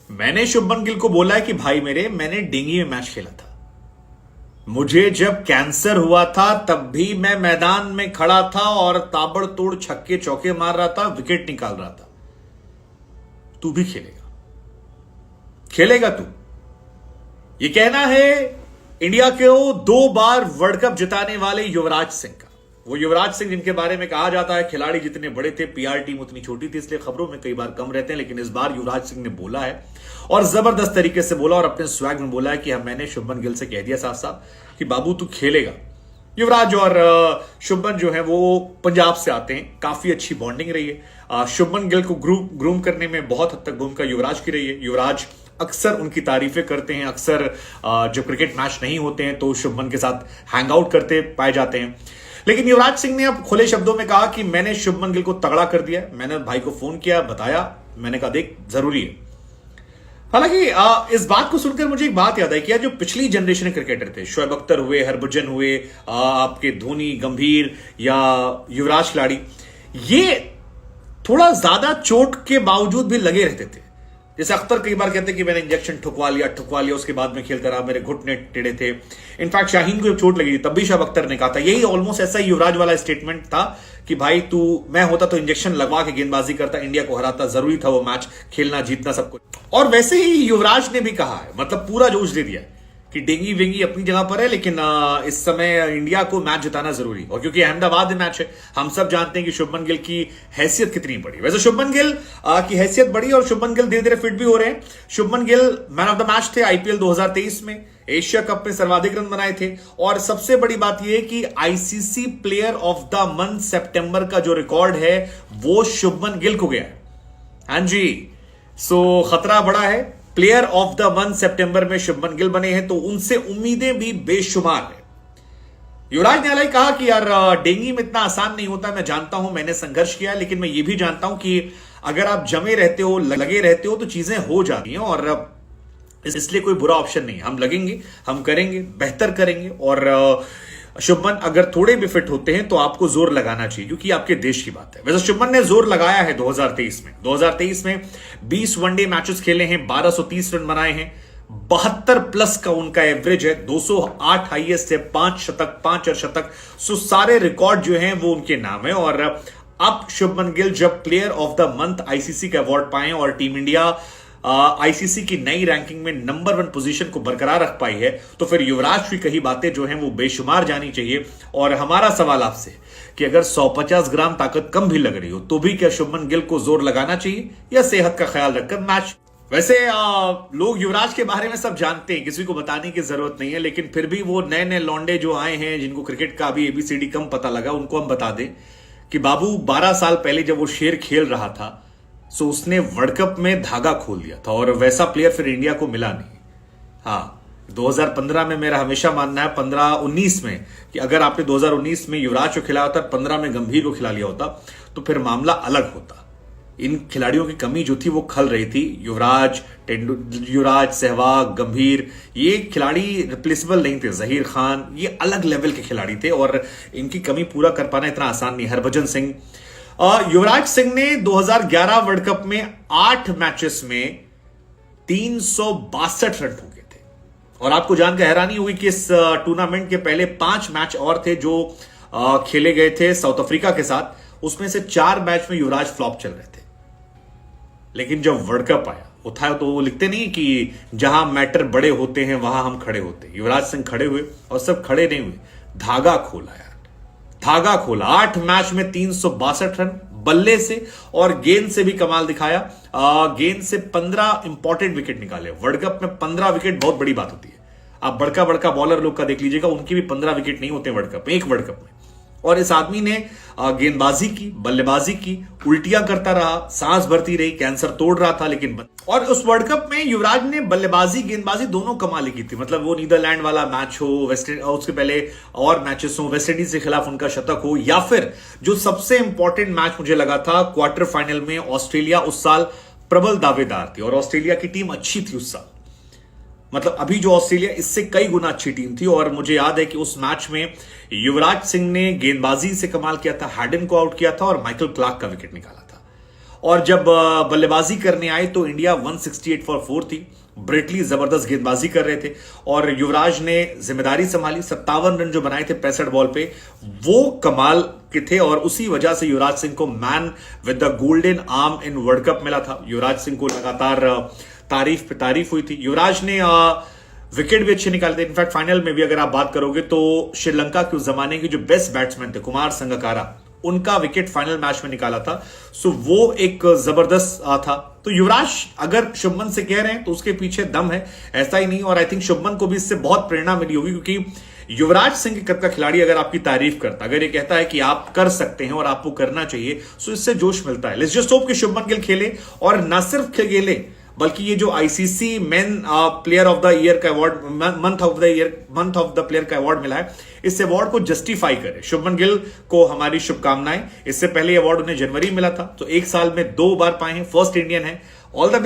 मैंने शुभमन गिल को बोला है कि भाई मेरे, मैंने डेंगू में मैच खेला था, मुझे जब कैंसर हुआ था तब भी मैं मैदान में खड़ा था और ताबड़तोड़ छक्के चौके मार रहा था, विकेट निकाल रहा था। तू भी खेलेगा, खेलेगा तू। ये कहना है इंडिया को 2 बार वर्ल्ड कप जिताने वाले युवराज सिंह का। वो युवराज सिंह जिनके बारे में कहा जाता है खिलाड़ी जितने बड़े थे, पीआर टीम उतनी छोटी थी, इसलिए खबरों में कई बार कम रहते हैं, लेकिन इस बार युवराज सिंह ने बोला है और जबरदस्त तरीके से बोला और अपने स्वैग में बोला है कि मैंने शुभमन गिल से कह दिया साफ साफ कि बाबू तू खेलेगा। युवराज और शुभमन जो है वो पंजाब से आते हैं, काफी अच्छी बॉन्डिंग रही है। शुभमन गिल को ग्रूम करने में बहुत हद तक भूमिका युवराज की रही है। युवराज अक्सर उनकी तारीफें करते हैं, अक्सर जब क्रिकेट मैच नहीं होते हैं तो शुभमन के साथ हैंग आउट करते पाए जाते हैं। लेकिन युवराज सिंह ने अब खुले शब्दों में कहा कि मैंने शुभमन गिल को तगड़ा कर दिया, मैंने भाई को फोन किया, बताया, मैंने कहा देख जरूरी है। हालांकि इस बात को सुनकर मुझे एक बात याद आई कि जो पिछली जनरेशन क्रिकेटर थे, शोएब अख्तर हुए, हरभजन हुए, आपके धोनी, गंभीर या युवराज खिलाड़ी, ये थोड़ा ज्यादा चोट के बावजूद भी लगे रहते थे। जैसे अख्तर कई बार कहते कि मैंने इंजेक्शन ठुकवा लिया, उसके बाद में खेलता रहा, मेरे घुटने टेढ़े थे। इनफैक्ट शाहीन को जब चोट लगी थी तब भी शोएब अख्तर ने कहा था, यही ऑलमोस्ट ऐसा ही युवराज वाला स्टेटमेंट था कि भाई तू, मैं होता तो इंजेक्शन लगवा के गेंदबाजी करता, इंडिया को हराता, जरूरी था वो मैच, खेलना जीतना सब कुछ। और वैसे ही युवराज ने भी कहा है, मतलब पूरा जोश दे दिया कि डेंगी वेंगी अपनी जगह पर है, लेकिन इस समय इंडिया को मैच जिताना जरूरी। और क्योंकि अहमदाबाद में मैच है, हम सब जानते हैं कि शुभमन गिल की हैसियत कितनी बड़ी। वैसे शुभमन गिल की हैसियत बड़ी और शुभमन गिल धीरे धीरे फिट भी हो रहे हैं। Shubman Gill man of the match थे आईपीएल 2023 में, एशिया कप में सर्वाधिक रन बनाए थे। और सबसे बड़ी बात यह कि ICC player of the month सितंबर का जो रिकॉर्ड है वो शुभमन गिल को गया है। हाँ जी, सो खतरा बड़ा है। प्लेयर ऑफ द मंथ सितंबर में शुभमन गिल बने हैं, तो उनसे उम्मीदें भी बेशुमार है। युवराज ने हालांकि कहा कि यार डेंगू में इतना आसान नहीं होता, मैं जानता हूं, मैंने संघर्ष किया, लेकिन मैं ये भी जानता हूं कि अगर आप जमे रहते हो, लगे रहते हो, तो चीजें हो जाती हैं और इसलिए कोई बुरा ऑप्शन नहीं। हम लगेंगे, हम करेंगे, बेहतर करेंगे। और शुभमन अगर थोड़े भी फिट होते हैं तो आपको जोर लगाना चाहिए, क्योंकि आपके देश की बात है। वैसे शुभमन ने जोर लगाया है 2023 में 20 वनडे मैचेस खेले हैं, 1230 रन बनाए हैं, 72 प्लस का उनका एवरेज है, 208 हाईएस्ट है, 5 शतक, 5 अर्धशतक। सो सारे रिकॉर्ड जो हैं वो उनके नाम है। और अब शुभमन गिल जब player of the month ICC का अवार्ड पाए और टीम इंडिया आईसीसी की नई रैंकिंग में नंबर 1 पोजीशन को बरकरार रख पाई है, तो फिर युवराज की कही बातें जो हैं वो बेशुमार जानी चाहिए। और हमारा सवाल आपसे कि अगर 150 ग्राम ताकत कम भी लग रही हो तो भी क्या शुभमन गिल को जोर लगाना चाहिए या सेहत का ख्याल रखकर मैच? वैसे लोग युवराज के बारे में सब जानते हैं, किसी को बताने की जरूरत नहीं है, लेकिन फिर भी वो नए नए लौंडे जो आए हैं जिनको क्रिकेट का अभी एबीसीडी कम पता लगा, उनको हम बता दें कि बाबू 12 साल पहले जब वो शेर खेल रहा था, सो उसने वर्ल्ड कप में धागा खोल दिया था और वैसा प्लेयर फिर इंडिया को मिला नहीं। हाँ, 2015 में मेरा हमेशा मानना है, 15-19 में, कि अगर आपने 2019 में युवराज को खिलाया होता, 15 में गंभीर को खिला लिया होता, तो फिर मामला अलग होता। इन खिलाड़ियों की कमी जो थी वो खल रही थी। युवराज, सहवाग, गंभीर, ये खिलाड़ी रिप्लेसेबल नहीं थे। जहीर खान, ये अलग लेवल के खिलाड़ी थे और इनकी कमी पूरा कर पाना इतना आसान नहीं। हरभजन सिंह, युवराज सिंह ने 2011 वर्ल्ड कप में 8 मैचेस में 362 रन ठोके थे। और आपको जानकर हैरानी हुई कि इस टूर्नामेंट के पहले 5 मैच और थे जो खेले गए थे साउथ अफ्रीका के साथ, उसमें से 4 मैच में युवराज फ्लॉप चल रहे थे। लेकिन जब वर्ल्ड कप आया, उठाया, तो वो लिखते नहीं कि जहां मैटर बड़े होते हैं वहां हम खड़े होते हैं। युवराज सिंह खड़े हुए और सब खड़े नहीं हुए, धागा खोला यार, धागा खोला। 8 मैच में 362 रन बल्ले से और गेंद से भी कमाल दिखाया। गेंद से 15 इंपॉर्टेंट विकेट निकाले। वर्ल्ड कप में 15 विकेट बहुत बड़ी बात होती है। आप बड़का बड़का बॉलर लोग का देख लीजिएगा, उनकी भी 15 विकेट नहीं होते वर्ल्ड कप में, एक वर्ल्ड कप में। और इस आदमी ने गेंदबाजी की, बल्लेबाजी की, उल्टियां करता रहा, सांस भरती रही, कैंसर तोड़ रहा था, लेकिन और उस वर्ल्ड कप में युवराज ने बल्लेबाजी गेंदबाजी दोनों कमाल की थी। मतलब वो नीदरलैंड वाला मैच हो, उसके पहले और मैचेस हो, वेस्ट इंडीज के खिलाफ उनका शतक हो, या फिर जो सबसे इंपॉर्टेंट मैच मुझे लगा था क्वार्टर फाइनल में ऑस्ट्रेलिया, उस साल प्रबल दावेदार थी और ऑस्ट्रेलिया की टीम अच्छी थी उस साल। मतलब अभी जो ऑस्ट्रेलिया, इससे कई गुना अच्छी टीम थी। और मुझे याद है कि उस मैच में युवराज सिंह ने गेंदबाजी से कमाल किया था, हैडन को आउट किया था और माइकल क्लार्क का विकेट निकाला था। और जब बल्लेबाजी करने आए तो इंडिया 168 फॉर 4 थी। ब्रेटली जबरदस्त गेंदबाजी कर रहे थे और युवराज ने जिम्मेदारी संभाली। 57 रन जो बनाए थे 65 बॉल पे, वो कमाल के थे और उसी वजह से युवराज सिंह को man with the golden arm in world cup मिला था। युवराज सिंह को लगातार तारीफ पे तारीफ हुई थी। युवराज ने विकेट भी अच्छे निकाले थे। इनफैक्ट फाइनल में भी अगर आप बात करोगे तो श्रीलंका के उस जमाने के जो बेस्ट बैट्समैन थे कुमार संगकारा, उनका विकेट फाइनल मैच में निकाला था। सो वो एक जबरदस्त था। तो युवराज अगर शुभमन से कह रहे हैं तो उसके पीछे दम है, ऐसा ही नहीं। और आई थिंक शुभमन को भी इससे बहुत प्रेरणा मिली होगी, क्योंकि युवराज सिंह के कद का खिलाड़ी अगर आपकी तारीफ करता, अगर ये कहता है कि आप कर सकते हैं और आपको करना चाहिए, सो इससे जोश मिलता है। लेट्स जस्ट होप कि शुभमन गिल खेले और न सिर्फ खेले बल्कि ये जो ICC men player of the year का award, month of the player का अवार्ड मिला है, इस अवार्ड को जस्टिफाई करे। शुभमन गिल को हमारी शुभकामनाएं। इससे पहले अवार्ड उन्हें जनवरी मिला था, तो एक साल में 2 बार पाए हैं, फर्स्ट इंडियन है। All the best.